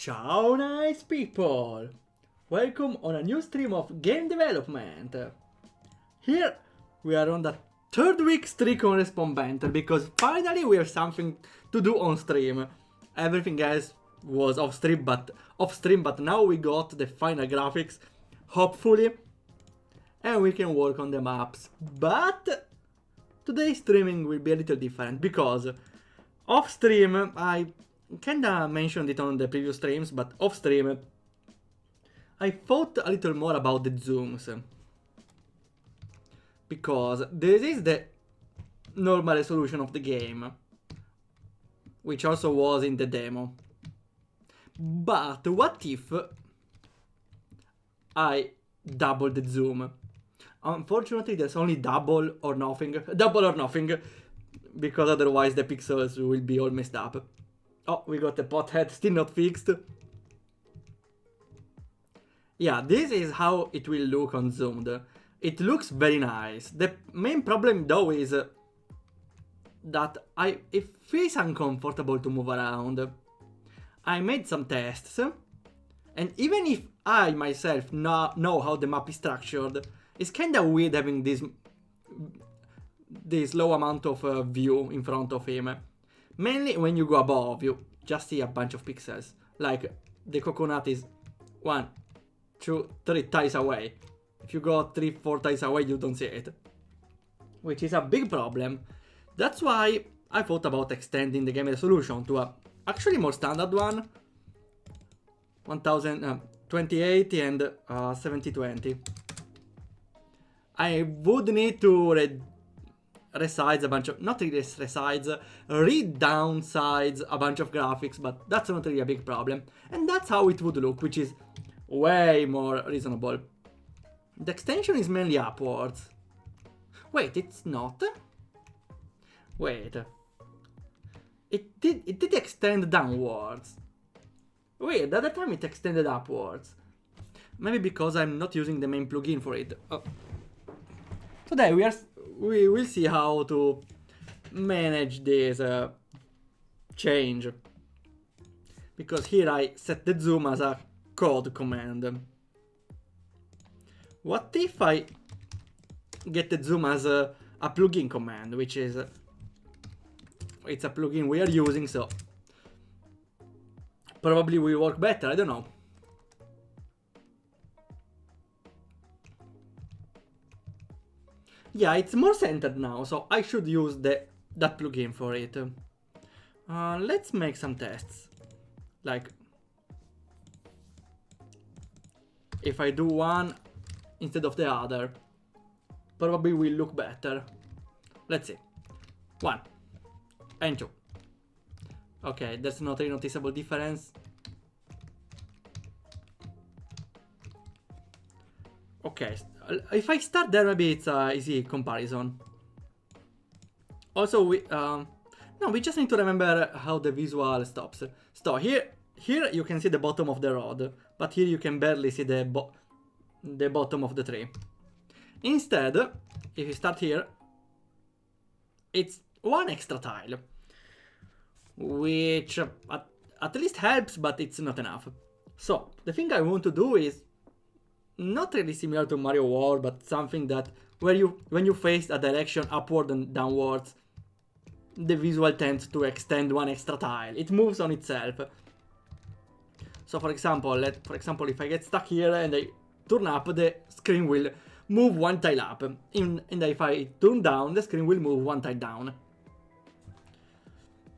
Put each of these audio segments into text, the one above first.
Ciao nice people! Welcome on a new stream of game development. Here we are on the third week streak on Respawn Banter because finally we have something to do on stream. Everything else was off stream, but now we got the final graphics, hopefully, and we can work on the maps. But today's streaming will be a little different because off stream I kinda mentioned it on the previous streams, but off stream I thought a little more about the zooms. Because this is the normal resolution of the game, which also was in the demo. But what if I double the zoom? Unfortunately there's only double or nothing, because otherwise the pixels will be all messed up. Oh, we got the pothead, still not fixed. Yeah, this is how it will look on zoomed. It looks very nice. The main problem though is that it feels uncomfortable to move around. I made some tests, and even if I myself know how the map is structured, it's kinda weird having this low amount of view in front of him. Mainly when you go above, you just see a bunch of pixels. Like, the coconut is 1, 2, 3 tiles away. If you go 3, 4 tiles away, you don't see it. Which is a big problem. That's why I thought about extending the game resolution to a actually more standard one. 2080 and 7020. I would need to resize a bunch of, not really resize, re-downsize a bunch of graphics, but that's not really a big problem. And that's how it would look, which is way more reasonable. The extension is mainly upwards. Wait, it's not? Wait. It did extend downwards. Wait, the other time it extended upwards. Maybe because I'm not using the main plugin for it. Oh. Today we will see how to manage this change. Because here I set the zoom as a code command. What if I get the zoom as a plugin command, which is it's a plugin we are using, so probably will work better, I don't know. Yeah, it's more centered now, so I should use that plugin for it. Let's make some tests. Like, if I do one instead of the other, probably will look better. Let's see. 1 and 2. Okay, there's not a noticeable difference. Okay, if I start there, maybe it's easy comparison. Also, we just need to remember how the visual stops. So here you can see the bottom of the road, but here you can barely see the bottom of the tree. Instead, if you start here, it's 1 extra tile, which at least helps, but it's not enough. So the thing I want to do is not really similar to Mario World, but something that when you face a direction upward and downwards, the visual tends to extend 1 extra tile. It moves on itself. So for example, if I get stuck here and I turn up, the screen will move 1 tile up. And if I turn down, the screen will move 1 tile down.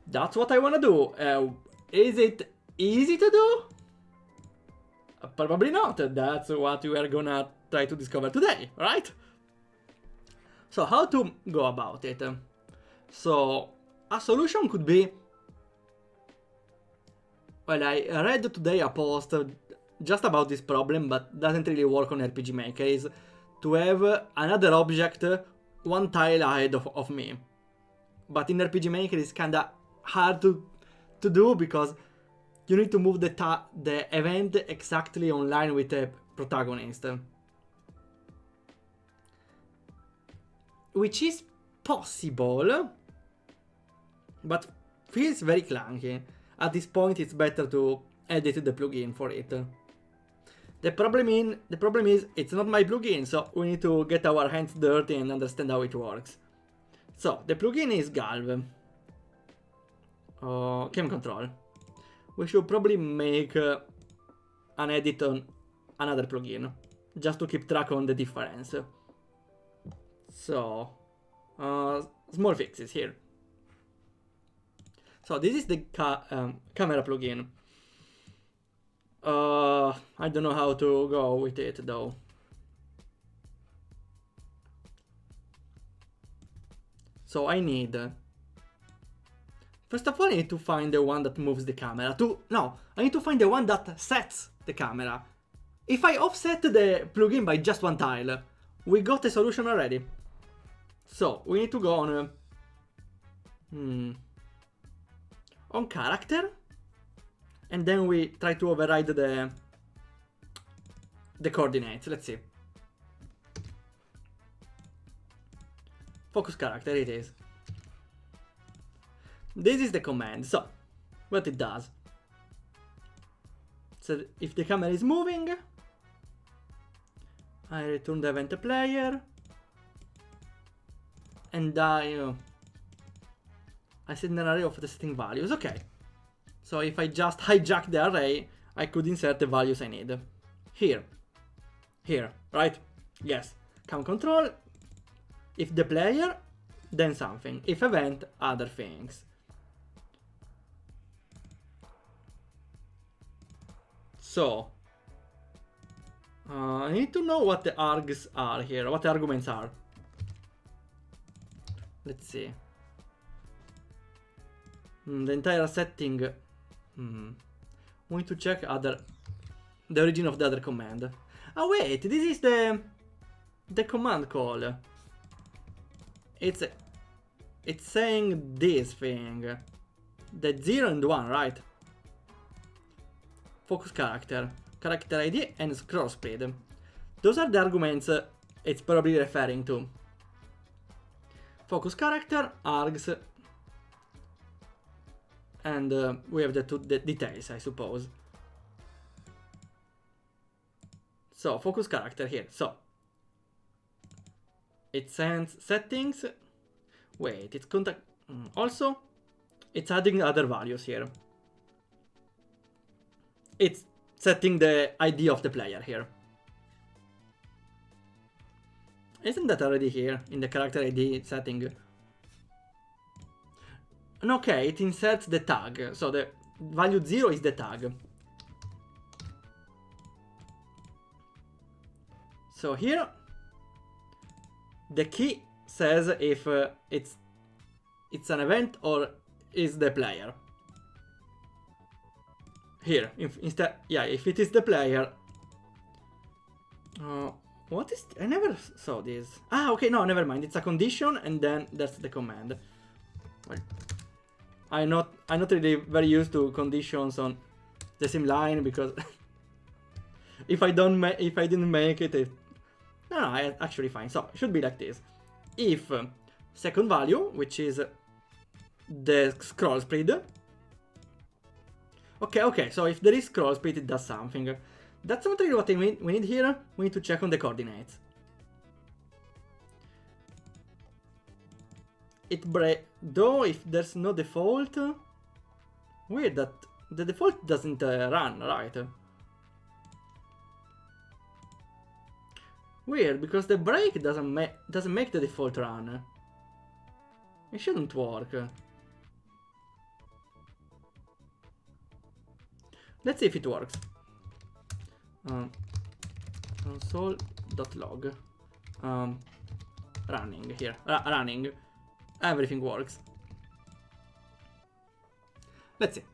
That's what I want to do. Is it easy to do? Probably not. That's what we are gonna try to discover today, right? So how to go about it? So a solution could be, well, I read today a post just about this problem, but doesn't really work on RPG Maker, is to have another object 1 tile ahead of me. But in RPG Maker it's kinda hard to do because you need to move the event exactly in line with the protagonist. Which is possible, but feels very clunky. At this point it's better to edit the plugin for it. The problem is it's not my plugin, so we need to get our hands dirty and understand how it works. So the plugin is Galv. Cam control. We should probably make an edit on another plugin, just to keep track on the difference. So, small fixes here. So this is the camera plugin. I don't know how to go with it though. So I need... First of all, I need to find the one that moves the camera. I need to find the one that sets the camera. If I offset the plugin by just one tile, we got a solution already. So, we need to go on... on character. And then we try to override the coordinates. Let's see. Focus character, it is. This is the command. So, what it does. So, if the camera is moving, I return the event player. And I set an array of the setting values. Okay. So if I just hijack the array, I could insert the values I need. Here, right? Yes. Cam control. If the player, then something. If event, other things. So, I need to know what the args are here, what the arguments are. Let's see. The entire setting. We need to check the origin of the other command. Oh wait, this is the command call. It's saying this thing. The 0 and 1, right? Focus character, character ID, and scroll speed. Those are the arguments it's probably referring to. Focus character, args, and we have the details, I suppose. So, focus character here. So, it sends settings. Wait, it's contact. Also, it's adding other values here. It's setting the ID of the player here. Isn't that already here in the character ID setting? And okay, it inserts the tag. So the value 0 is the tag. So here, the key says if it's an event or is the player. Here, if it is the player. What is? I never saw this. Ah, okay, no, never mind. It's a condition, and then that's the command. Well, I'm not really very used to conditions on the same line because if I didn't make it, no, actually fine. So it should be like this. If second value, which is the scroll speed. Okay. So if there is scroll speed, it does something. That's not really what we need here. We need to check on the coordinates. Though if there's no default, weird that the default doesn't run, right? Weird, because the break doesn't make the default run. It shouldn't work. Let's see if it works. Console.log running here. Running. Everything works. Let's see.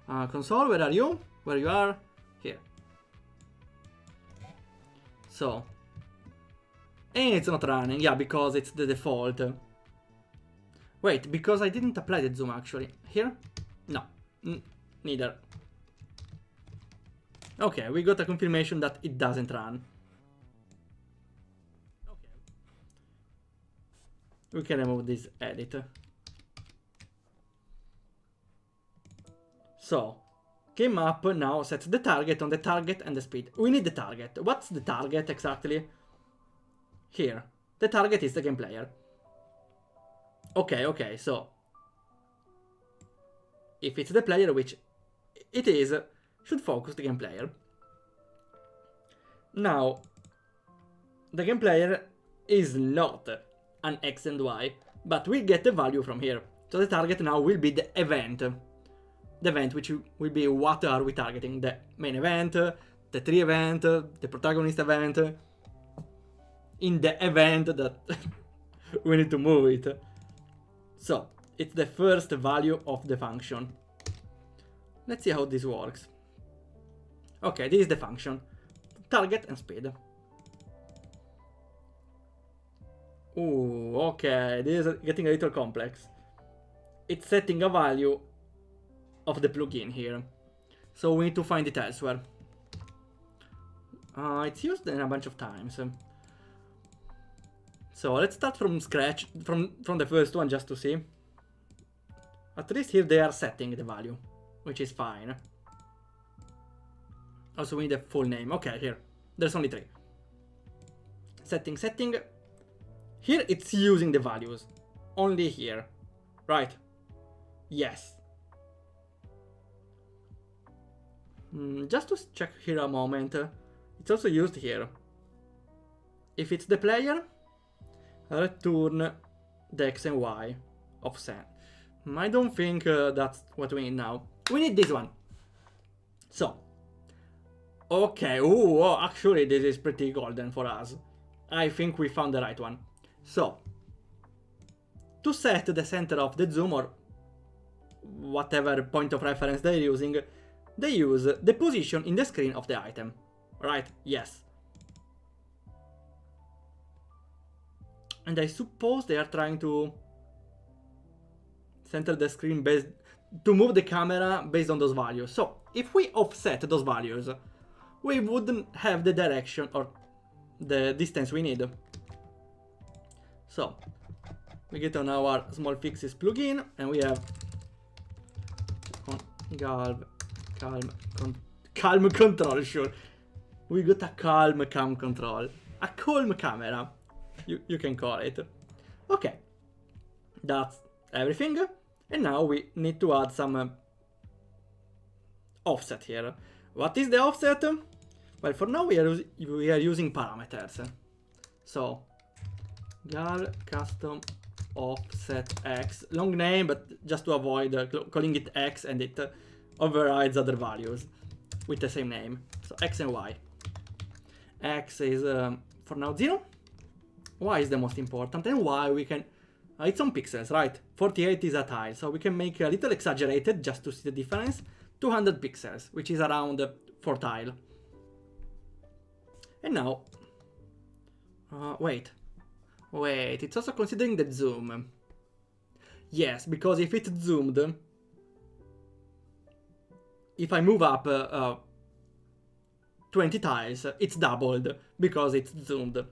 Console, where are you? Where you are? Here. So. And it's not running. Yeah, because it's the default. Wait, because I didn't apply the zoom actually. Here? No. Neither. Okay, we got a confirmation that it doesn't run. Okay. We can remove this edit. So, game up now sets the target on the target and the speed. We need the target. What's the target exactly? Here. The target is the game player. Okay, so if it's the player, which it is, should focus the game player. Now, the game player is not an X and Y, but we get the value from here. So the target now will be the event. The event which will be what are we targeting? The main event, the tree event, the protagonist event. In the event that we need to move it. So, it's the first value of the function. Let's see how this works. Okay, this is the function. Target and speed. Ooh, okay, this is getting a little complex. It's setting a value of the plugin here. So we need to find it elsewhere. It's used in a bunch of times. So let's start from scratch, from the first one, just to see. At least here they are setting the value, which is fine. Also we need a full name. Okay, here. There's only 3. Setting. Here it's using the values. Only here. Right. Yes. Just to check here a moment. It's also used here. If it's the player, return the X and Y offset. I don't think that's what we need now. We need this one. So, okay, actually this is pretty golden for us. I think we found the right one. So, to set the center of the zoom or whatever point of reference they're using, they use the position in the screen of the item. Right? Yes. And I suppose they are trying to center the screen based to move the camera based on those values. So if we offset those values, we wouldn't have the direction or the distance we need. So we get on our small fixes plugin and we have calm control, sure. We got a calm cam control. A calm camera. You can call it. Okay, that's everything. And now we need to add some offset here. What is the offset? Well, for now we are using parameters. So gal custom offset x, long name, but just to avoid calling it x and it overrides other values with the same name. So x and y. X is for now 0. Y is the most important, and Y we can, it's on pixels, right? 48 is a tile, so we can make a little exaggerated just to see the difference. 200 pixels, which is around 4 tile. And now, wait, it's also considering the zoom. Yes, because if it's zoomed, if I move up 20 tiles, it's doubled because it's zoomed.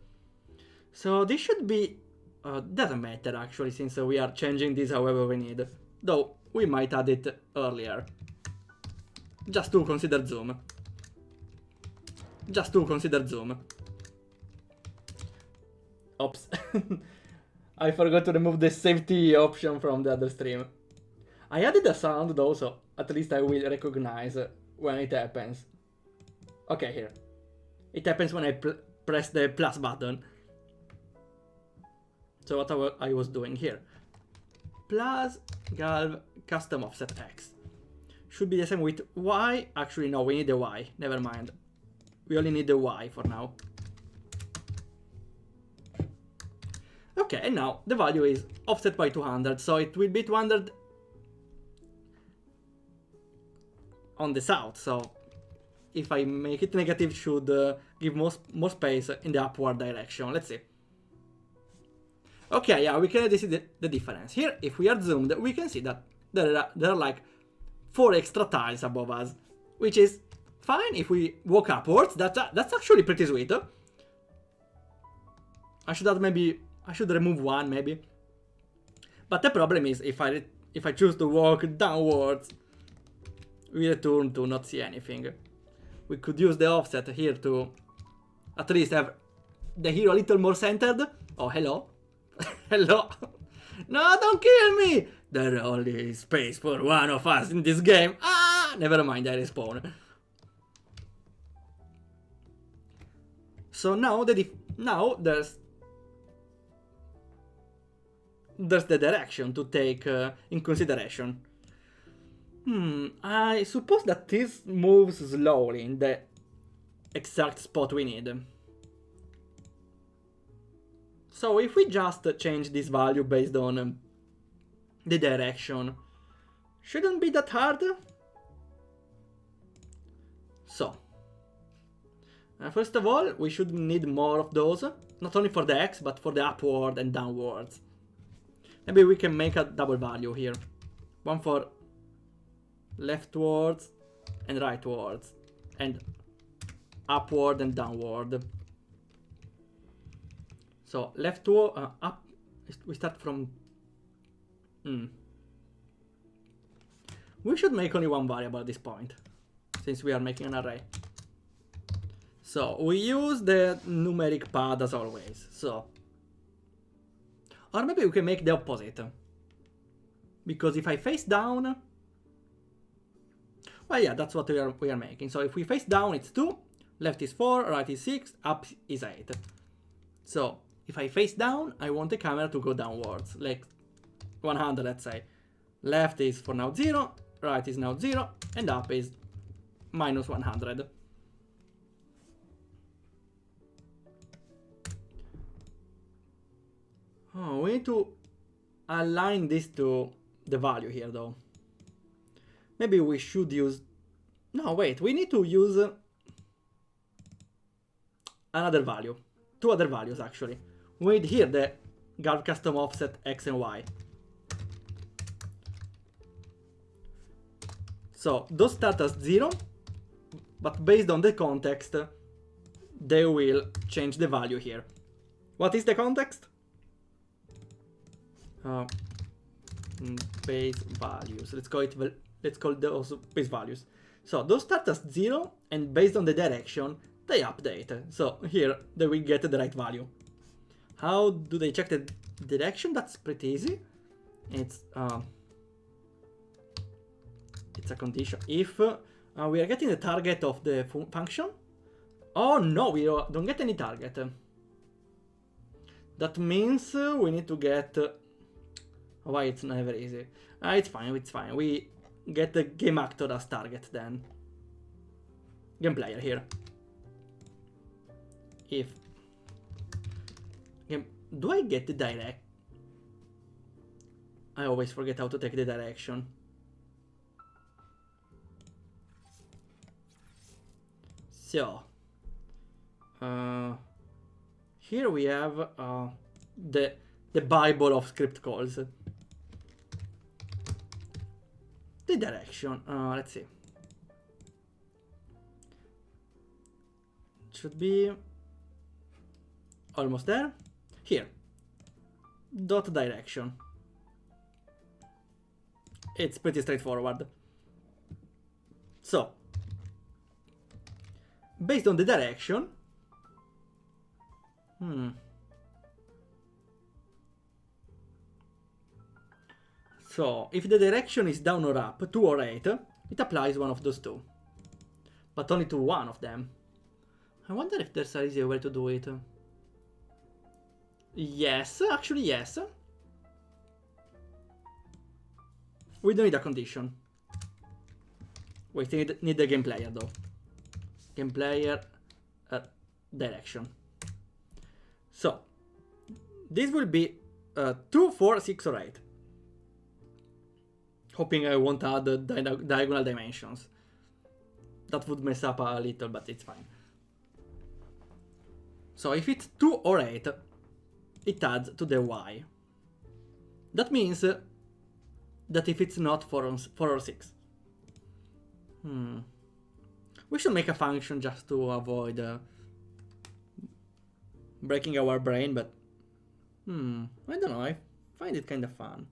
So this should be, doesn't matter actually, since we are changing this however we need. Though, we might add it earlier. Just to consider zoom. Oops. I forgot to remove the safety option from the other stream. I added a sound though, so at least I will recognize when it happens. Okay, here. It happens when I press the plus button. So what I was doing here. Plus galv custom offset x. Should be the same with y. Actually, no, we need the y. Never mind. We only need the y for now. Okay, and now the value is offset by 200. So it will be 200 on the south. So if I make it negative, it should give more space in the upward direction. Let's see. Okay, yeah, we can already see the difference. Here, if we are zoomed, we can see that there are like 4 extra tiles above us, which is fine if we walk upwards. That's actually pretty sweet. I should remove one maybe. But the problem is if I choose to walk downwards, we return to not see anything. We could use the offset here to at least have the hero a little more centered. Oh, hello. Hello. No, don't kill me! There's only space for one of us in this game. Ah! Never mind, I respawn. So now there's the direction to take in consideration. I suppose that this moves slowly in the exact spot we need. So if we just change this value based on the direction, shouldn't be that hard. So, first of all, we should need more of those, not only for the X, but for the upward and downwards. Maybe we can make a double value here. One for leftwards and rightwards, and upward and downward. So leftward, up, we start from... We should make only one variable at this point, since we are making an array. So we use the numeric pad as always, so... Or maybe we can make the opposite. Because if I face down... Well, yeah, that's what we are making. So if we face down, it's 2, left is 4, right is 6, up is 8. So if I face down, I want the camera to go downwards, like 100, let's say. Left is for now 0, right is now 0, and up is minus 100. Oh, we need to align this to the value here, though. Maybe we should use... No, wait, we need to use another value. 2 other values, actually. We need here the Garv custom offset X and Y. So, those start as 0, but based on the context, they will change the value here. What is the context? Base values. Let's call those base values. So those start as 0, and based on the direction, they update. So here they will get the right value. How do they check the direction? That's pretty easy. It's a condition. If we are getting the target of the function. Oh no, we don't get any target. That means we need to get... Why it's never easy? It's fine, it's fine. We get the game actor as target then. Game player here. If... Do I get the direct? I always forget how to take the direction. So... here we have the Bible of script calls. The direction, let's see. Should be almost there. Here, dot direction. It's pretty straightforward. So, based on the direction, so, if the direction is down or up, 2 or 8, it applies one of those 2. But only to one of them. I wonder if there's an easier way to do it. Yes, actually yes. We don't need a condition. We need the game player though. Game player direction. So, this will be 2, 4, 6 or 8. Hoping I won't add the diagonal dimensions. That would mess up a little, but it's fine. So if it's 2 or 8, it adds to the y. That means that if it's not 4 or 6. We should make a function just to avoid breaking our brain, but I don't know, I find it kind of fun.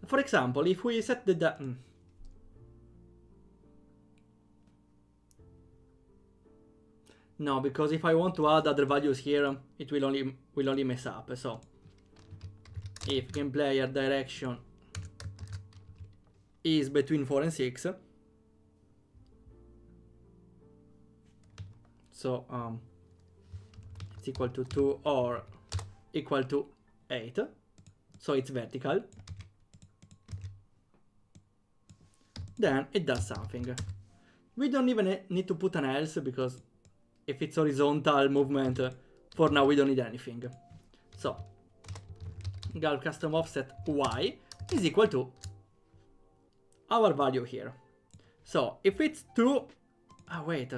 For example, if we set the... No, because if I want to add other values here, it will only mess up. So if game player direction is between 4 and 6, so it's equal to 2 or equal to 8, so it's vertical, then it does something. We don't even need to put an else, because if it's horizontal movement, for now we don't need anything. So gal custom offset y is equal to our value here. So if it's 2, wait.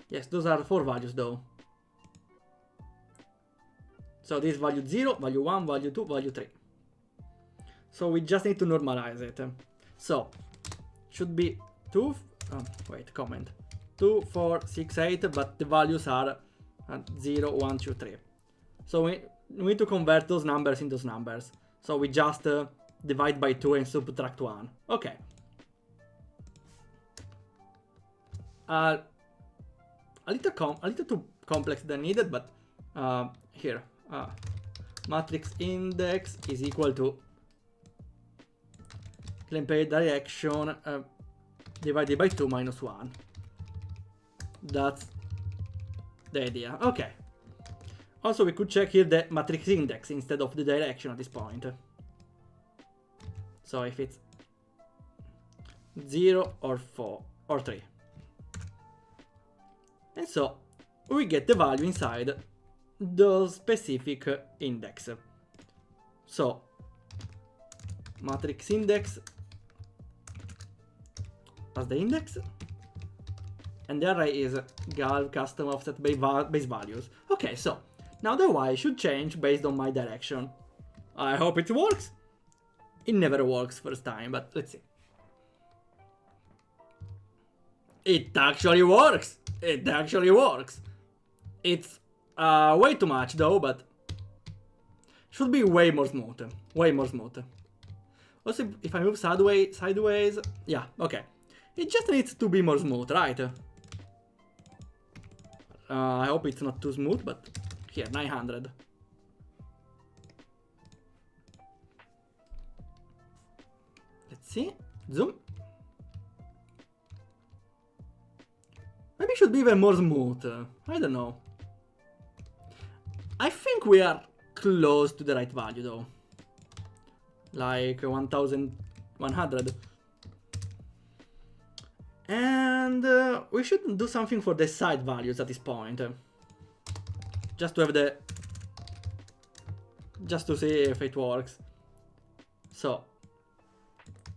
Yes, those are 4 values though. So this value 0, value 1, value 2, value 3. So we just need to normalize it. So should be 2, wait, comment. 2, 4, 6, 8, but the values are 0, 1, 2, 3. So we need to convert those numbers into those numbers. So we just divide by 2 and subtract 1. Okay. A little too complex than needed, but here. Matrix index is equal to gameplay direction divided by 2 minus 1. That's the idea. Okay. Also, we could check here the matrix index instead of the direction at this point. So if it's 0 or 4 or 3. And so we get the value inside the specific index. So matrix index as the index, and the array is gal custom offset base values. Okay, so now the y should change based on my direction. I hope it works. It never works first time, but let's see. It actually works. It actually works. It's way too much though, but should be way more smooth. Way more smooth. Also, if I move sideways, yeah, okay. It just needs to be more smooth, right? I hope it's not too smooth, but here, 900. Let's see. Zoom. Maybe it should be even more smooth. I don't know. I think we are close to the right value though. Like 1100. And we should do something for the side values at this point. Just to have the... just to see if it works. So,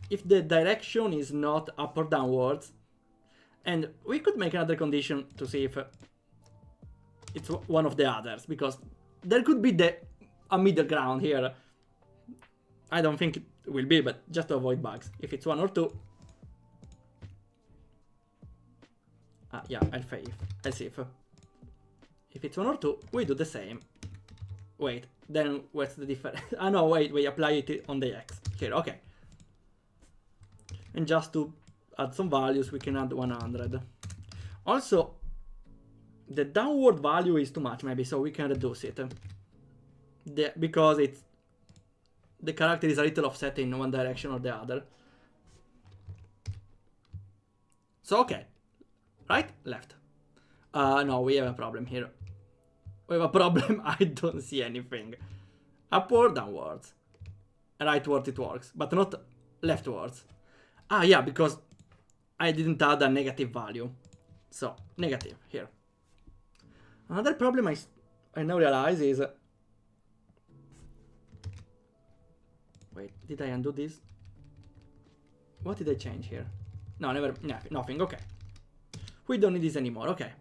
if the direction is not up or downwards, and we could make another condition to see if it's one of the others, because there could be a middle ground here. I don't think it will be, but just to avoid bugs. If it's 1 or 2. Yeah, else if it's 1 or 2, we do the same. Wait, then what's the difference? No, wait, we apply it on the x. Here, okay. And just to add some values, we can add 100. Also, the downward value is too much, maybe, so we can reduce it. Because the character is a little offset in one direction or the other. So, okay. Right? Left. No, we have a problem here. We have a problem. I don't see anything. Upward, downwards. Rightward it works, but not leftwards. Yeah, because I didn't add a negative value. So, negative here. Another problem I now realize is... wait, did I undo this? What did I change here? No, nothing, okay. We don't need this anymore, okay.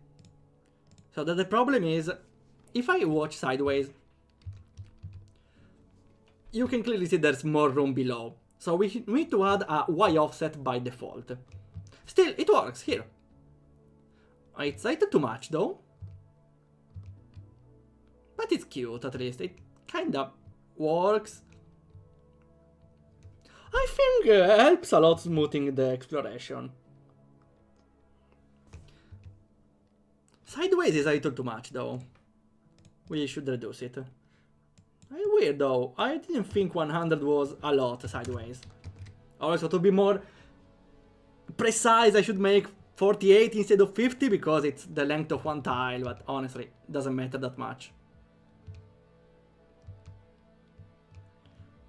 So the problem is, if I watch sideways, you can clearly see there's more room below. So we need to add a Y offset by default. Still, it works here. It's a little too much though. But it's cute at least. It kinda works. I think helps a lot smoothing the exploration. Sideways is a little too much though. We should reduce it. Weird though, I didn't think 100 was a lot sideways. Also, to be more precise, I should make 48 instead of 50 because it's the length of one tile, but honestly, it doesn't matter that much.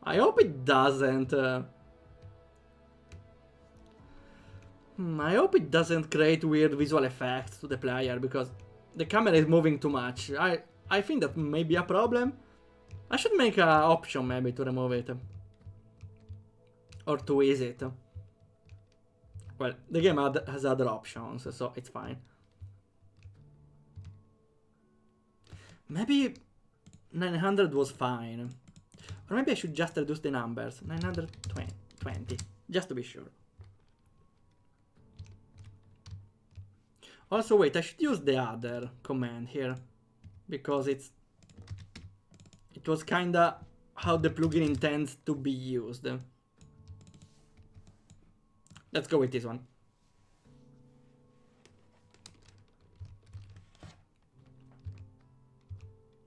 I hope it doesn't... I hope it doesn't create weird visual effects to the player, because the camera is moving too much. I think that may be a problem. I should make an option maybe to remove it. Or to ease it. Well, the game has other options, so it's fine. Maybe 900 was fine. Or maybe I should just reduce the numbers. 920, just to be sure. Also, wait, I should use the other command here. Because it was kinda how the plugin intends to be used. Let's go with this one.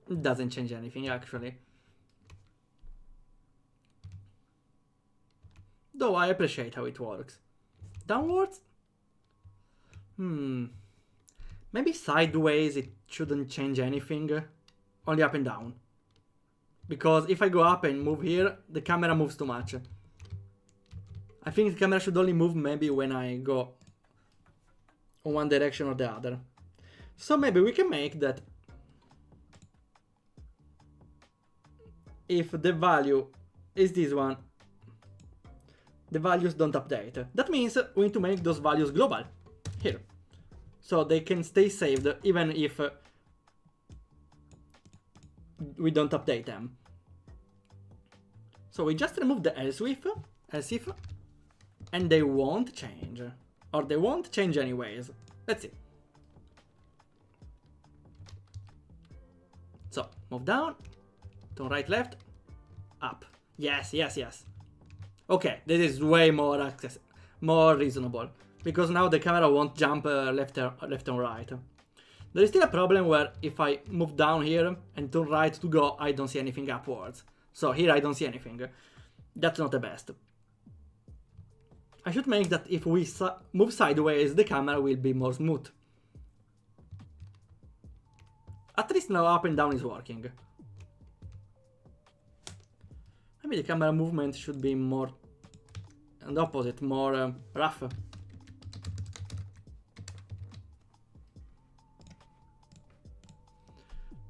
It doesn't change anything, actually. Though I appreciate how it works. Downwards? Maybe sideways it shouldn't change anything. Only up and down. Because if I go up and move here, the camera moves too much. I think the camera should only move maybe when I go on one direction or the other. So maybe we can make that if the value is this one, the values don't update. That means we need to make those values global here. So they can stay saved even if we don't update them. So we just remove the else if, and they won't change. Or they won't change anyways. Let's see. So, move down, turn right, left, up. Yes, yes, yes. Okay, this is way more more reasonable. Because now the camera won't jump left and right. There is still a problem where if I move down here and turn right to go, I don't see anything upwards. So here I don't see anything. That's not the best. I should make that if we move sideways, the camera will be more smooth. At least now up and down is working. Maybe the camera movement should be more, and opposite, more rough.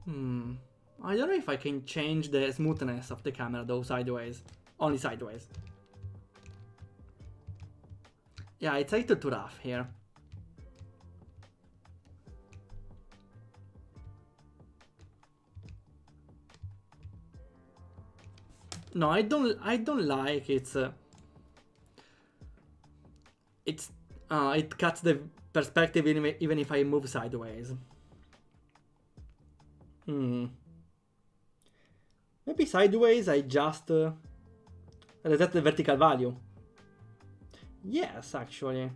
I don't know if I can change the smoothness of the camera though sideways. Only sideways. Yeah, it's a little too rough here. No, I don't like it cuts the perspective even if I move sideways. Maybe sideways I just reset the vertical value. Yes, actually.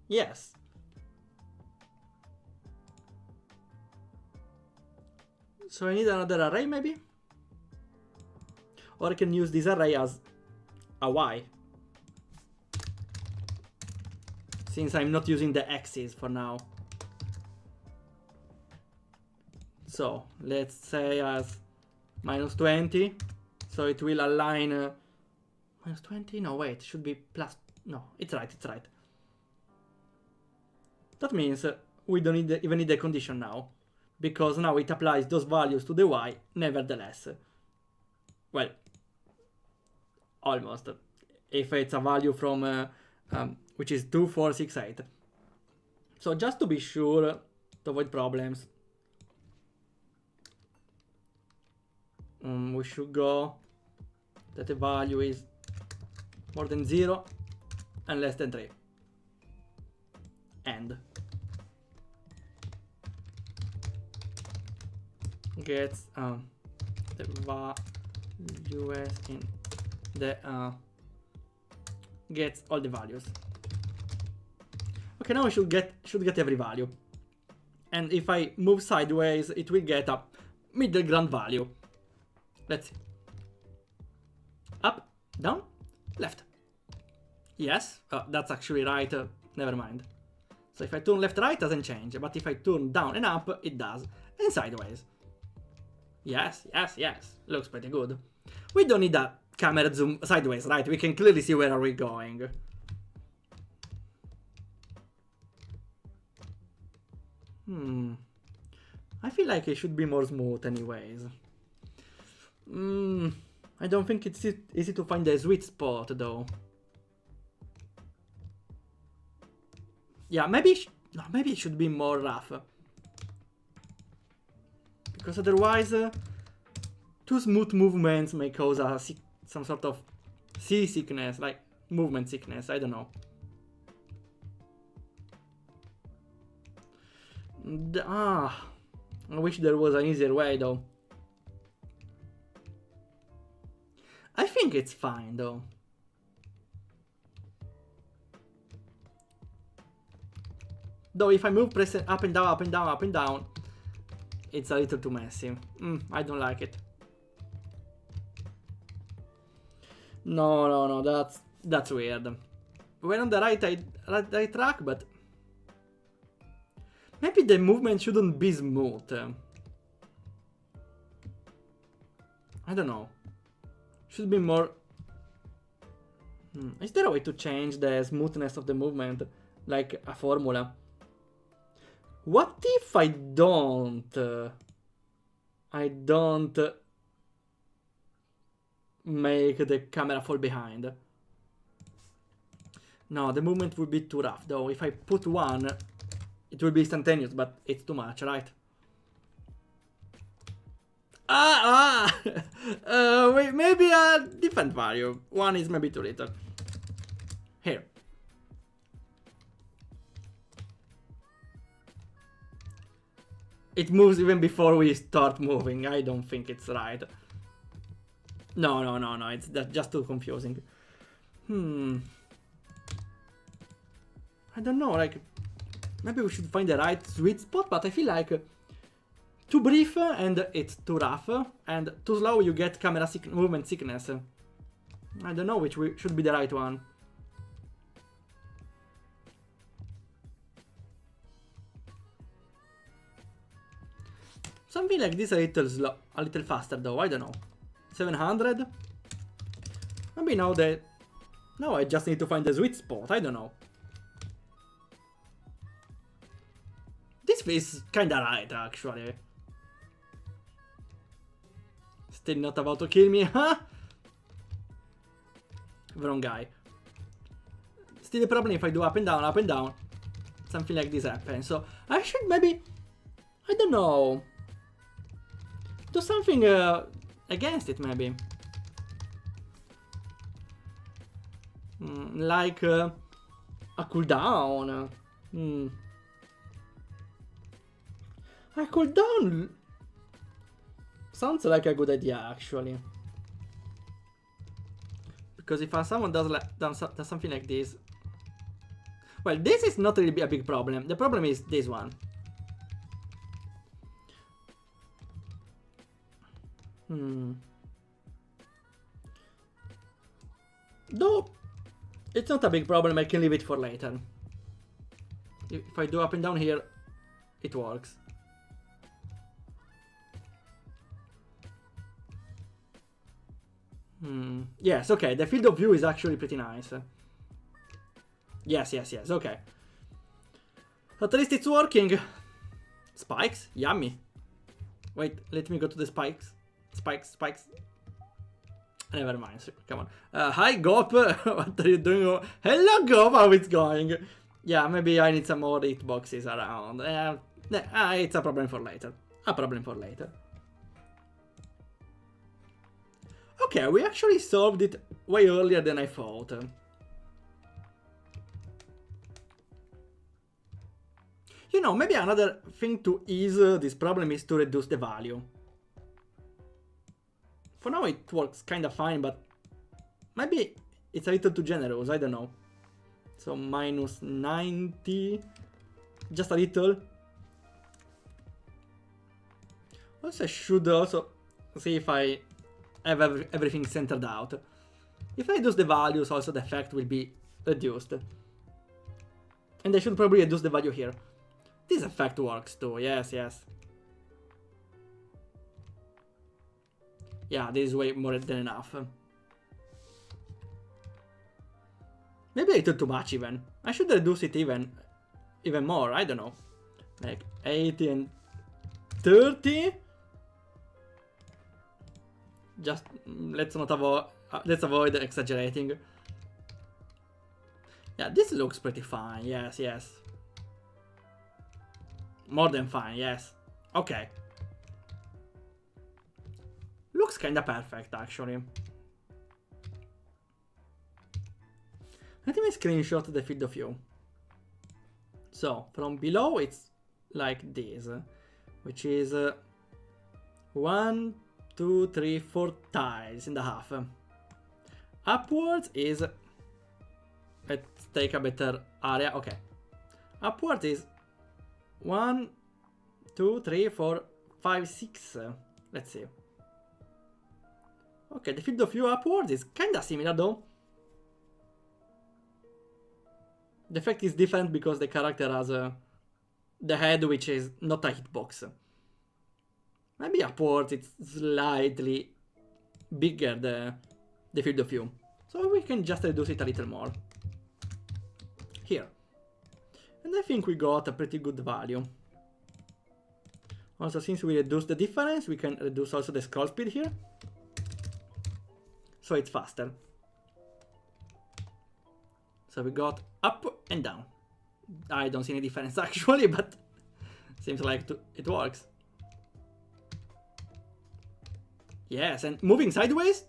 Yes. So I need another array maybe? Or I can use this array as a Y. Since I'm not using the X's for now. So let's say as -20. So it will align -20? No, wait, it should be plus. No, it's right, it's right. That means we don't even need the condition now. Because now it applies those values to the Y, nevertheless. Well, almost. If it's a value from, which is 2, 4, 6, 8. So just to be sure, to avoid problems, we should go that the value is more than 0 and less than 3. And gets the values in the gets all the values. Okay, now we should get every value. And if I move sideways, it will get a middle ground value. Let's see. Up, down, left. Yes, that's actually right. Never mind. So if I turn left, right, doesn't change. But if I turn down and up, it does. And sideways. Yes, yes, yes. Looks pretty good. We don't need a camera zoom sideways, right? We can clearly see where are we going. I feel like it should be more smooth anyways. I don't think it's easy to find a sweet spot though. Yeah, maybe it should be more rough. Because otherwise, too smooth movements may cause some sort of seasickness, like movement sickness, I don't know. I wish there was an easier way though. I think it's fine though. Though if I move pressing up and down, up and down, up and down, it's a little too messy. I don't like it. No, that's weird. We're on the right track, but maybe the movement shouldn't be smooth. I don't know. Should be more. Is there a way to change the smoothness of the movement, like a formula? What if I don't make the camera fall behind? No, the movement would be too rough though. If I put one, it will be instantaneous, but it's too much, right? Wait, maybe a different value. One is maybe too little. Here. It moves even before we start moving. I don't think it's right. No. It's just too confusing. I don't know, like, maybe we should find the right sweet spot, but I feel like too brief and it's too rough, and too slow you get camera movement sickness. I don't know which should be the right one. Something like this a little slow, a little faster though, I don't know. 700? Maybe now I just need to find the sweet spot, I don't know. This is kinda right, actually. Still not about to kill me, huh? Wrong guy. Still the problem if I do up and down, something like this happens. So I should maybe, I don't know, do something against it maybe. Like a cooldown. A cooldown sounds like a good idea actually. Because if someone does something like this, well, this is not really a big problem. The problem is this one. Though it's not a big problem, I can leave it for later. If I do up and down here, it works. Yes, okay, the field of view is actually pretty nice. Yes, okay. At least it's working. Spikes? Yummy. Wait, let me go to the spikes. Spikes. Never mind, come on. Hi, Gop, what are you doing? Hello, Gop, how it's going? Yeah, maybe I need some more hitboxes around. It's a problem for later. Okay, we actually solved it way earlier than I thought. You know, maybe another thing to ease this problem is to reduce the value. For now it works kinda fine, but maybe it's a little too generous, I don't know. So minus 90, just a little. Also, I should also see if I have everything centered out. If I reduce the values, also the effect will be reduced. And I should probably reduce the value here. This effect works too, yes, yes. Yeah, this is way more than enough. Maybe I took too much even. I should reduce it even more, I don't know. Like 80 and 30? Just let's avoid exaggerating. Yeah, this looks pretty fine. Yes, yes. More than fine, yes. Okay. Looks kinda perfect, actually. Let me screenshot the field of view. So, from below it's like this, which is 1, 2, 3, 4 tiles in the half. Upwards is... Let's take a better area. Okay. Upwards is 1, 2, 3, 4, 5, 6. Let's see. Okay, the field of view upwards is kinda similar though. The effect is different because the character has the head, which is not a hitbox. Maybe upwards it's slightly bigger, the field of view. So we can just reduce it a little more. Here. And I think we got a pretty good value. Also, since we reduced the difference, we can reduce also the scroll speed here. So it's faster. So we got up and down. I don't see any difference actually, but seems like it works. Yes, and moving sideways,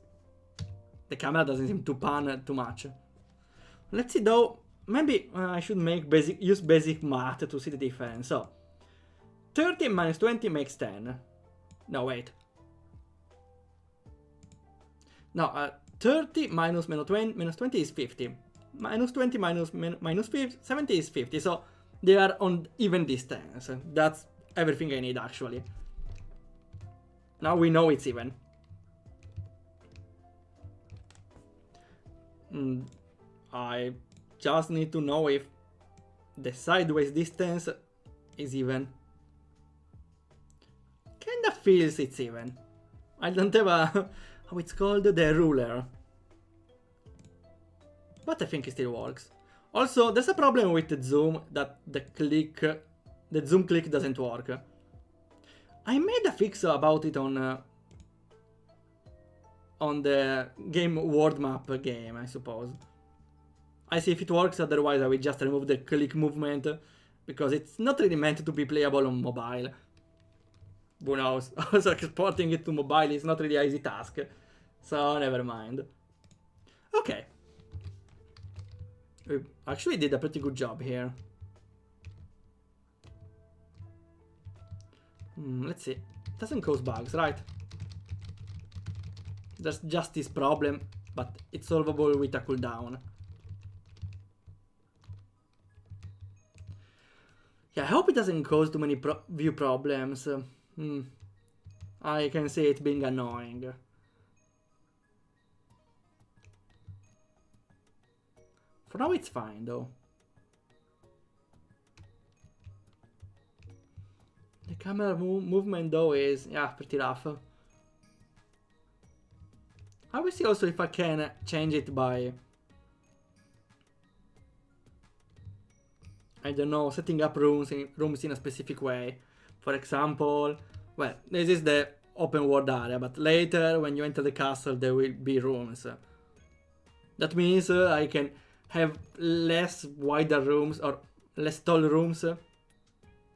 the camera doesn't seem to pan too much. Let's see though, maybe I should use basic math to see the difference. So 30 minus 20 makes 10. No, wait. No, 30 minus 20 is 50. Minus 20 minus 50, 70 is 50. So they are on even distance. That's everything I need actually. Now we know it's even. I just need to know if the sideways distance is even. Kinda feels it's even. I don't have a... how it's called? The ruler. But I think it still works. Also, there's a problem with the zoom, that the zoom click doesn't work. I made a fix about it on the game world map game, I suppose. I see if it works, otherwise I will just remove the click movement, because it's not really meant to be playable on mobile. Who knows? Also, exporting it to mobile is not really an easy task, so never mind. Okay. We actually did a pretty good job here. Let's see. It doesn't cause bugs, right? There's just this problem, but it's solvable with a cooldown. Yeah, I hope it doesn't cause too many view problems. I can see it being annoying. For now it's fine though. The camera movement though is, yeah, pretty rough. I will see also if I can change it by, I don't know, setting up rooms in a specific way. For example, well, this is the open world area, but later when you enter the castle there will be rooms. That means I can have less wider rooms or less tall rooms,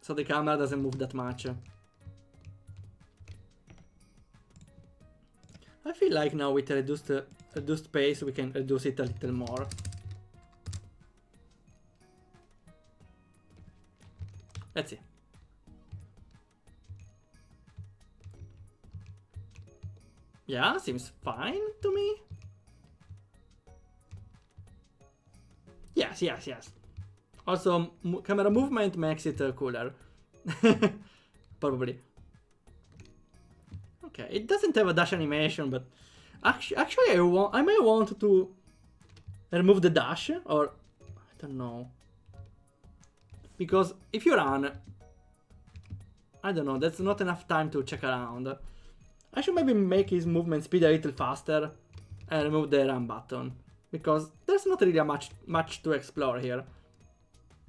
so the camera doesn't move that much. I feel like now with reduced pace we can reduce it a little more. Let's see. Yeah, seems fine to me. Yes, yes, yes. Also, camera movement makes it cooler. Probably. Okay, it doesn't have a dash animation, but actually I may want to remove the dash, or I don't know. Because if you run, I don't know, that's not enough time to check around. I should maybe make his movement speed a little faster and remove the run button, because there's not really much to explore here.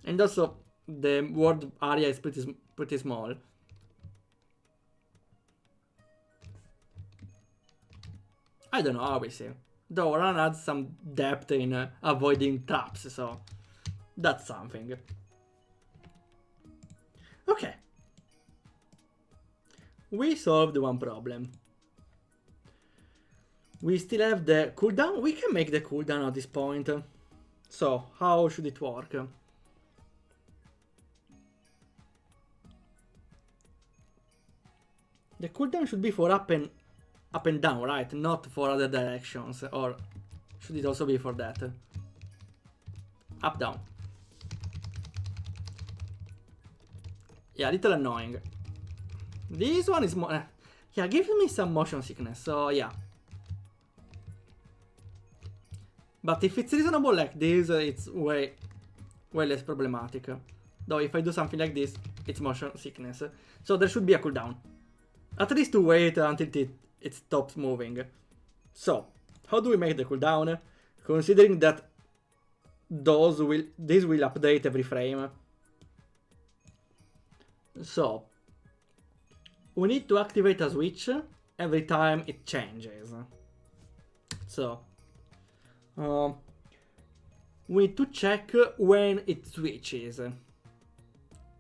And also, the world area is pretty small. I don't know, how we see. Though run adds some depth in avoiding traps, so that's something. Okay. We solved one problem. We still have the cooldown. We can make the cooldown at this point. So, how should it work? The cooldown should be for up and down, right? Not for other directions. Or should it also be for that? Up, down. Yeah, a little annoying. This one is more... yeah, gives me some motion sickness, so yeah. But if it's reasonable like this, it's way less problematic. Though if I do something like this, it's motion sickness. So there should be a cooldown. At least to wait until it stops moving. So, how do we make the cooldown? Considering that this will update every frame. So, we need to activate a switch every time it changes. So, we need to check when it switches.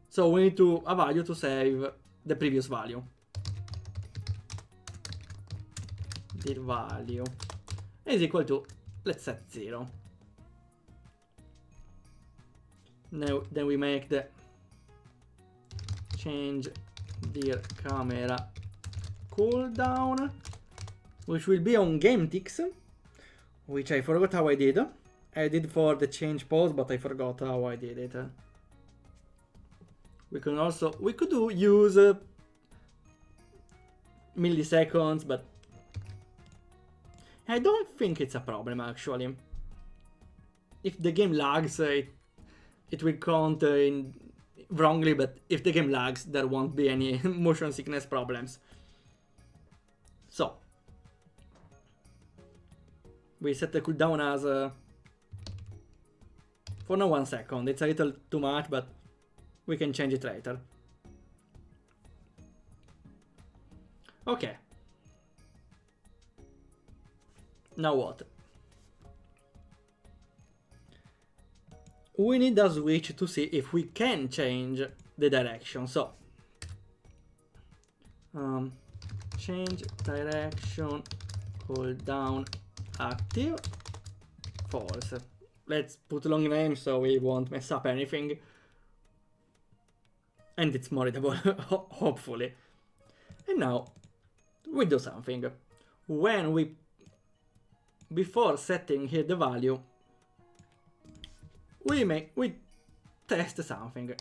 So we need a value to save the previous value. The value is equal to, let's set 0. Now then we make the change the camera cooldown, which will be on game ticks, which I forgot how I did. I did for the change pose, but I forgot how I did it. We could use milliseconds, but I don't think it's a problem actually. If the game lags, it will count wrongly, but if the game lags, there won't be any motion sickness problems. So, we set the cooldown as for now 1 second. It's a little too much, but we can change it later. Okay. Now what? We need a switch to see if we can change the direction. So, change direction, cooldown active, false. Let's put long name so we won't mess up anything. And it's more readable, hopefully. And now, we do something. Before setting here the value, we test something.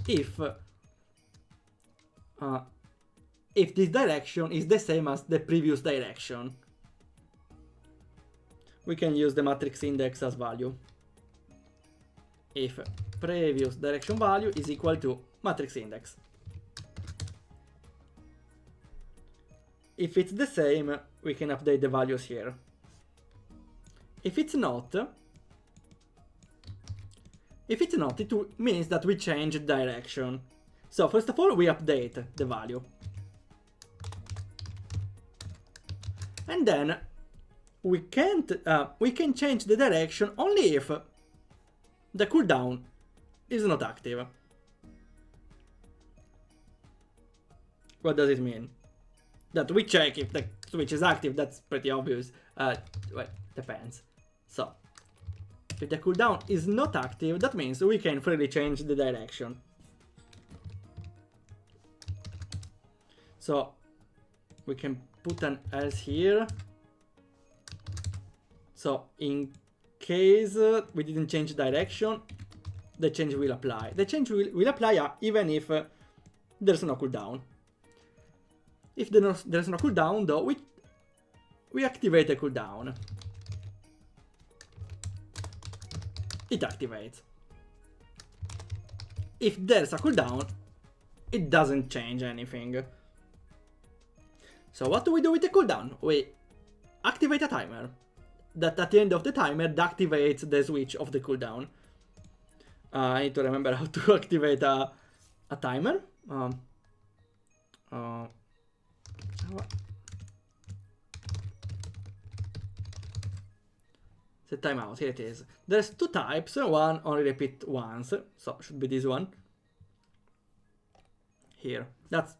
If this direction is the same as the previous direction, we can use the matrix index as value. If previous direction value is equal to matrix index. If it's the same, we can update the values here. If it's not, it means that we change direction. So first of all, we update the value. And then we can change the direction only if the cooldown is not active. What does it mean? That we check if the switch is active. That's pretty obvious. Well, depends. So, if the cooldown is not active, that means we can freely change the direction. So, we can put an else here. So, in case we didn't change direction, the change will apply. The change will apply even if there's no cooldown. If there's no cooldown though, we activate the cooldown. It activates. If there's a cooldown, it doesn't change anything. So what do we do with the cooldown? We activate a timer. That at the end of the timer deactivates the switch of the cooldown. I need to remember how to activate a timer. The timeout, here it is. There's two types, one only repeat once, so should be this one. Here, that's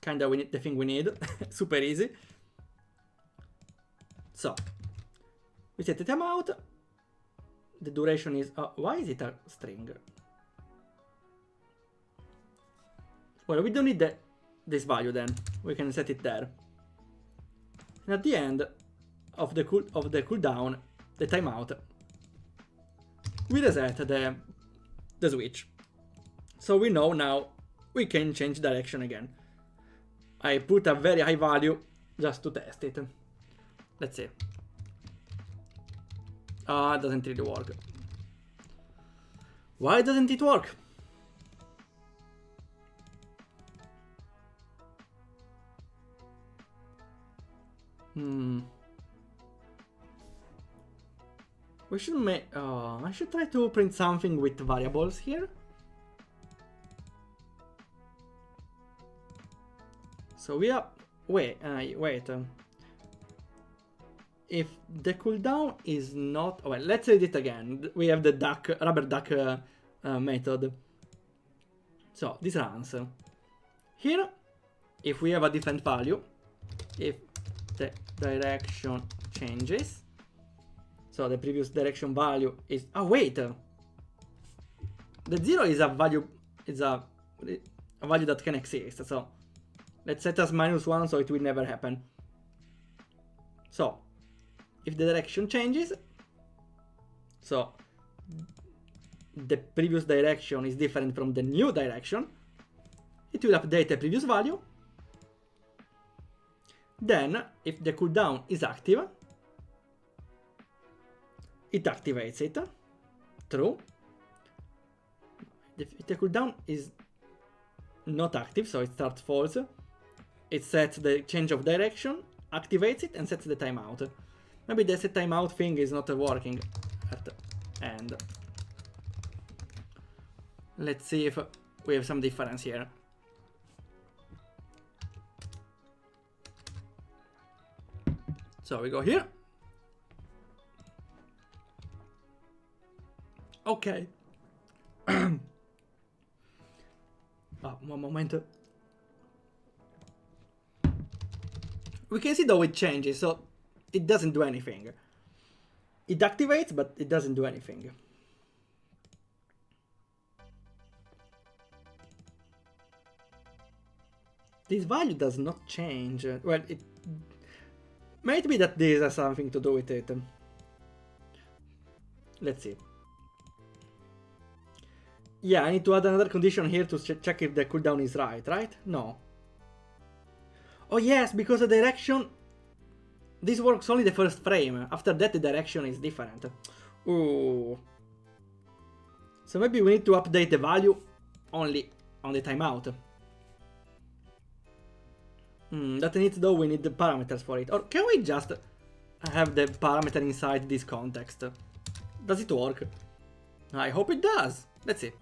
kinda the thing we need, super easy. So, we set the timeout, the duration is, why is it a string? Well, we don't need this value then, we can set it there. And at the end of the cooldown, the timeout, we reset the switch. So we know now we can change direction again. I put a very high value just to test it. Let's see. It doesn't really work. Why doesn't it work? We should make. I should try to print something with variables here. So we are. Wait. If the cooldown is not. Well, let's read it again. We have the rubber duck method. So this runs. Here, if we have a different value, if the direction changes. So the previous direction value is, wait, the 0 is a value, a value that can exist. So let's set as -1 so it will never happen. So if the direction changes, so the previous direction is different from the new direction, it will update the previous value. Then if the cooldown is active, it activates it. True. If the cooldown is not active, so it starts false, it sets the change of direction, activates it, and sets the timeout. Maybe the set timeout thing is not working at the end. Let's see if we have some difference here. So we go here. Okay. One moment. We can see though it changes, so it doesn't do anything. It activates, but it doesn't do anything. This value does not change. Well, it might be that this has something to do with it. Let's see. Yeah, I need to add another condition here to check if the cooldown is right? No. Oh yes, because the direction... This works only the first frame. After that, the direction is different. Ooh. So maybe we need to update the value only on the timeout. That needs though, we need the parameters for it. Or can we just have the parameter inside this context? Does it work? I hope it does. Let's see.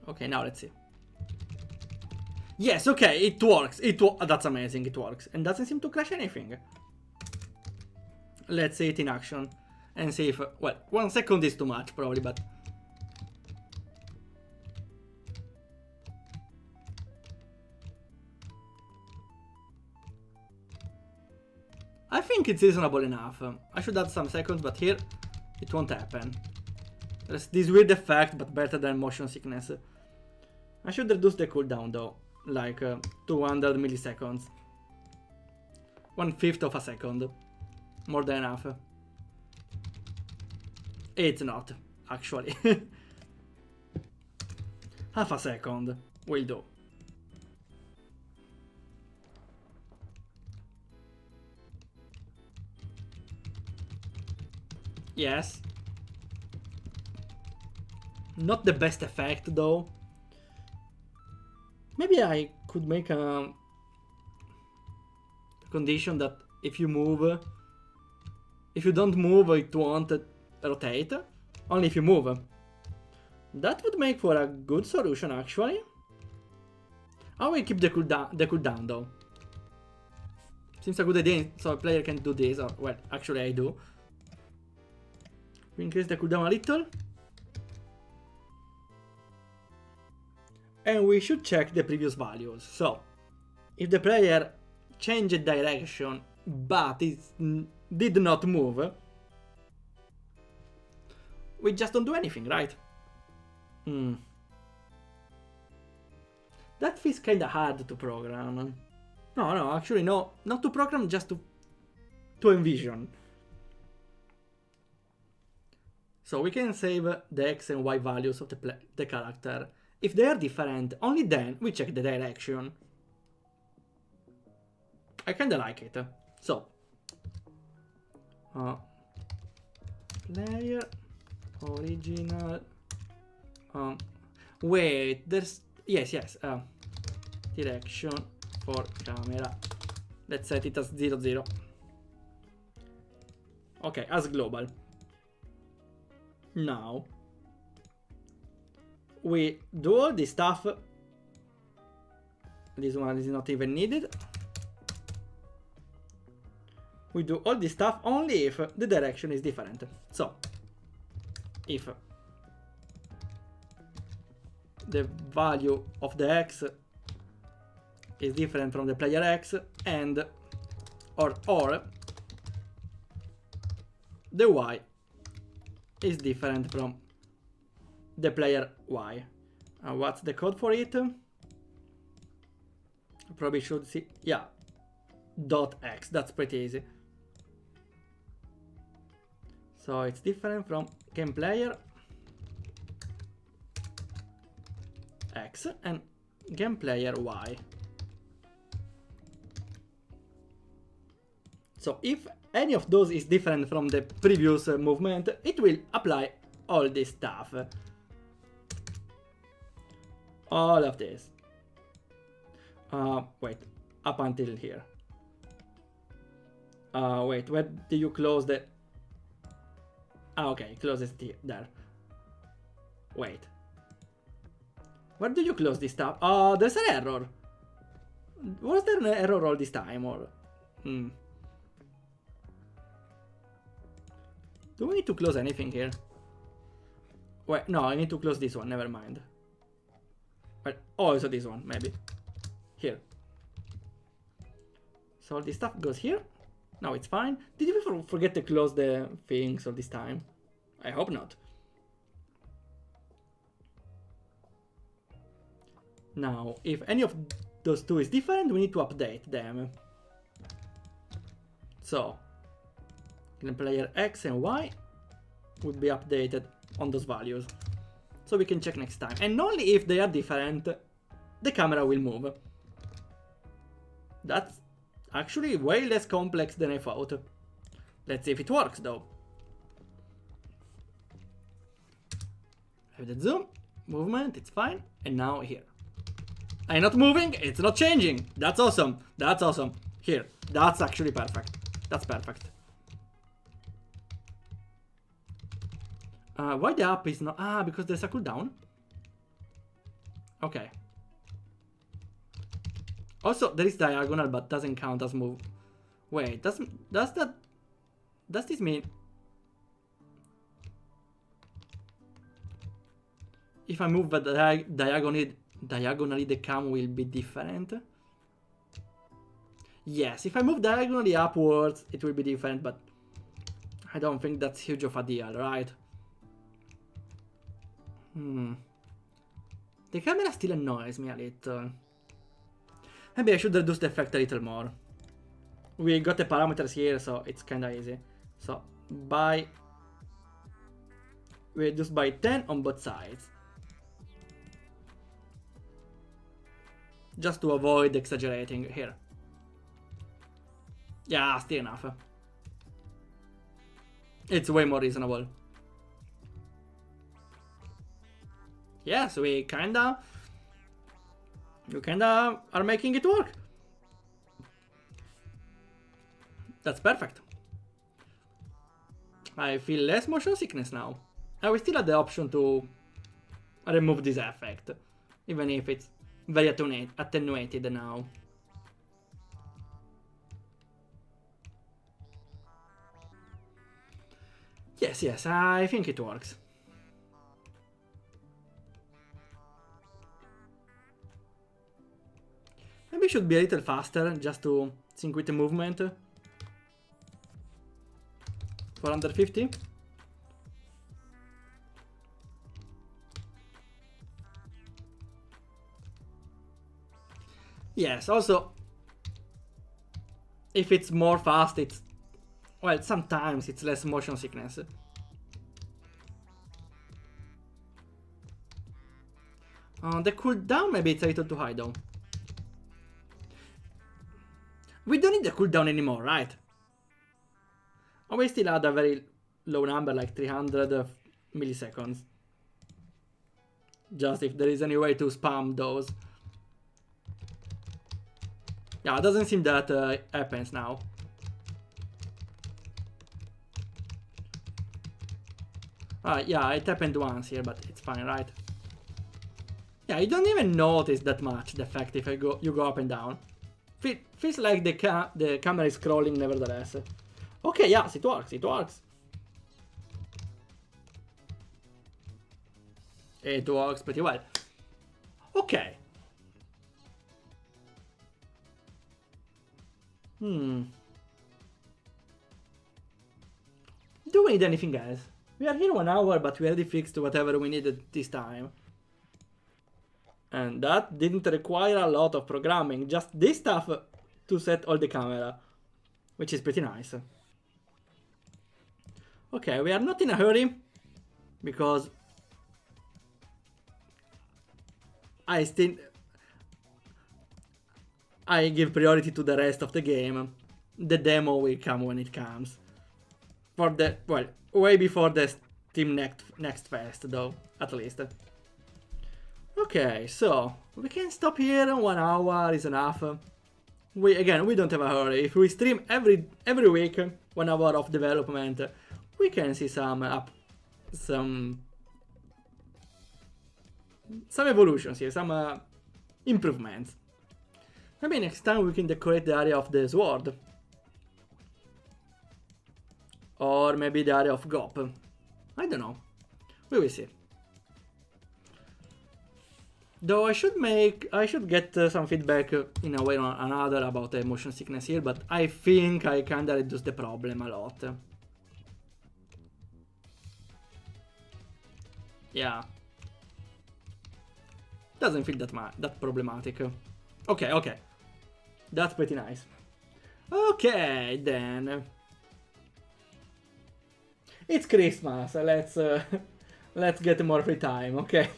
Okay, now let's see. Yes, okay, it works. That's amazing, it works. And doesn't seem to crash anything. Let's see it in action. And see if... Well, 1 second is too much, probably, but... I think it's reasonable enough. I should add some seconds, but here it won't happen. There's this weird effect, but better than motion sickness. I should reduce the cooldown though, like 200 milliseconds. 1/5 of a second. More than enough. It's not, actually. Half a second. Will do. Yes. Not the best effect though. Maybe I could make a condition that if you move, if you don't move, it won't rotate. Only if you move. That would make for a good solution actually. I will keep the cooldown though. Seems a good idea, so a player can do this, or well, actually I do. We increase the cooldown a little. And we should check the previous values. So, if the player changed direction but did not move, we just don't do anything, right? That feels kinda hard to program. No, actually no, not to program, just to envision. So we can save the X and Y values of the character. If they are different, only then we check the direction. I kinda like it. So, player, original, wait, there's, yes, direction for camera. Let's set it as 0, 0. Okay, as global. Now, we do all this stuff. This one is not even needed. We do all this stuff only if the direction is different. So, if the value of the X is different from the player X and or the Y is different from the player Y. What's the code for it? I probably should see. Yeah, .x. That's pretty easy. So it's different from game player X and game player Y. So if any of those is different from the previous movement, it will apply all this stuff. All of this. Wait, up until here. Wait, where do you close the... okay, close it there. Wait. Where do you close this tab? There's an error. Was there an error all this time, or... Do we need to close anything here? Wait, no, I need to close this one, never mind. Well, also this one, maybe. Here. So all this stuff goes here. No, it's fine. Did we forget to close the things all this time? I hope not. Now, if any of those two is different, we need to update them. So, player X and Y would be updated on those values. So we can check next time. And only if they are different, the camera will move. That's actually way less complex than I thought. Let's see if it works though. Have the zoom, movement, it's fine. And now here. I'm not moving, it's not changing. That's awesome. That's awesome. Here, that's actually perfect. That's perfect. Why the up is not... because there's a cooldown? Okay. Also, there is diagonal, but doesn't count as move. Wait, does this mean... If I move diagonally, the cam will be different? Yes, if I move diagonally upwards, it will be different, but... I don't think that's huge of a deal, right? The camera still annoys me a little. Maybe I should reduce the effect a little more. We got the parameters here, so it's kinda easy. So, we reduce by 10 on both sides. just to avoid exaggerating here. Yeah, still enough. It's way more reasonable. Yes, we kinda are making it work. That's perfect. I feel less motion sickness now. And we still have the option to remove this effect, even if it's very attenuated now. Yes, I think it works. Maybe it should be a little faster, just to sync with the movement. 450. Yes, also, if it's more fast, it's, well, sometimes it's less motion sickness. The cooldown, maybe it's a little too high though. We don't need the cooldown anymore, right? Oh, we still had a very low number, like 300 milliseconds. Just if there is any way to spam those. Yeah, it doesn't seem that happens now. Yeah, it happened once here, but it's fine, right? Yeah, you don't even notice that much the effect if you go up and down. Feels like the camera is scrolling nevertheless. Okay, yes, it works, it works. It works pretty well. Okay. Do we need anything else? We are here 1 hour, but we already fixed whatever we needed this time. And that didn't require a lot of programming, just this stuff to set all the camera, which is pretty nice. Okay, we are not in a hurry, because I give priority to the rest of the game. The demo will come when it comes. For the, well, way before the Steam Next Fest though, at least. Okay, so we can stop here. 1 hour is enough. We don't have a hurry. If we stream every week 1 hour of development, we can see some evolutions here, some improvements. Maybe next time we can decorate the area of the sword. Or maybe the area of Gop. I don't know. We will see. Though I should get some feedback in a way or another about the motion sickness here, but I think I kinda reduced the problem a lot. Yeah. Doesn't feel that problematic. Okay. That's pretty nice. Okay, then. It's Christmas. Let's get more free time, okay?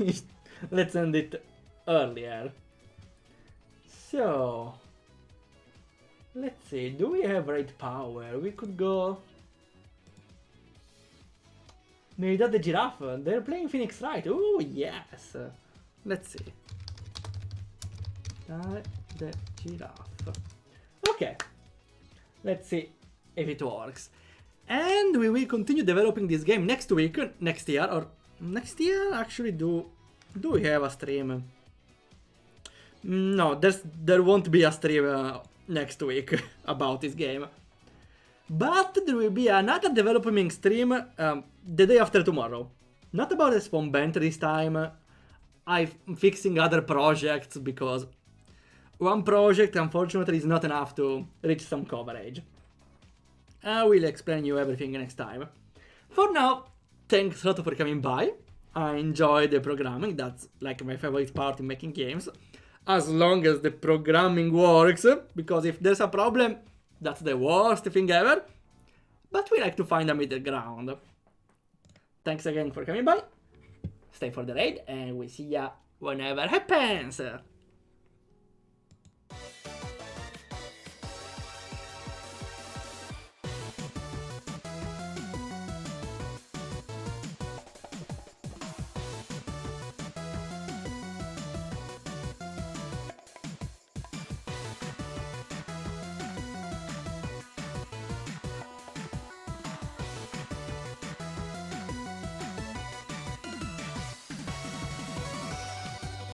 Let's end it earlier. So, let's see. Do we have raid power? We could go. Maybe the giraffe. They're playing Phoenix Wright. Oh yes. Let's see. The giraffe. Okay. Let's see if it works. And we will continue developing this game next week, next year, or next year. Actually, do we have a stream? No, there won't be a stream next week about this game. But there will be another development stream the day after tomorrow. Not about the spawn bent this time. I'm fixing other projects because one project unfortunately is not enough to reach some coverage. I will explain you everything next time. For now, thanks a lot for coming by. I enjoy the programming, that's like my favorite part in making games. As long as the programming works, because if there's a problem, that's the worst thing ever. But we like to find a middle ground. Thanks again for coming by. Stay for the raid, and we'll see ya whenever happens.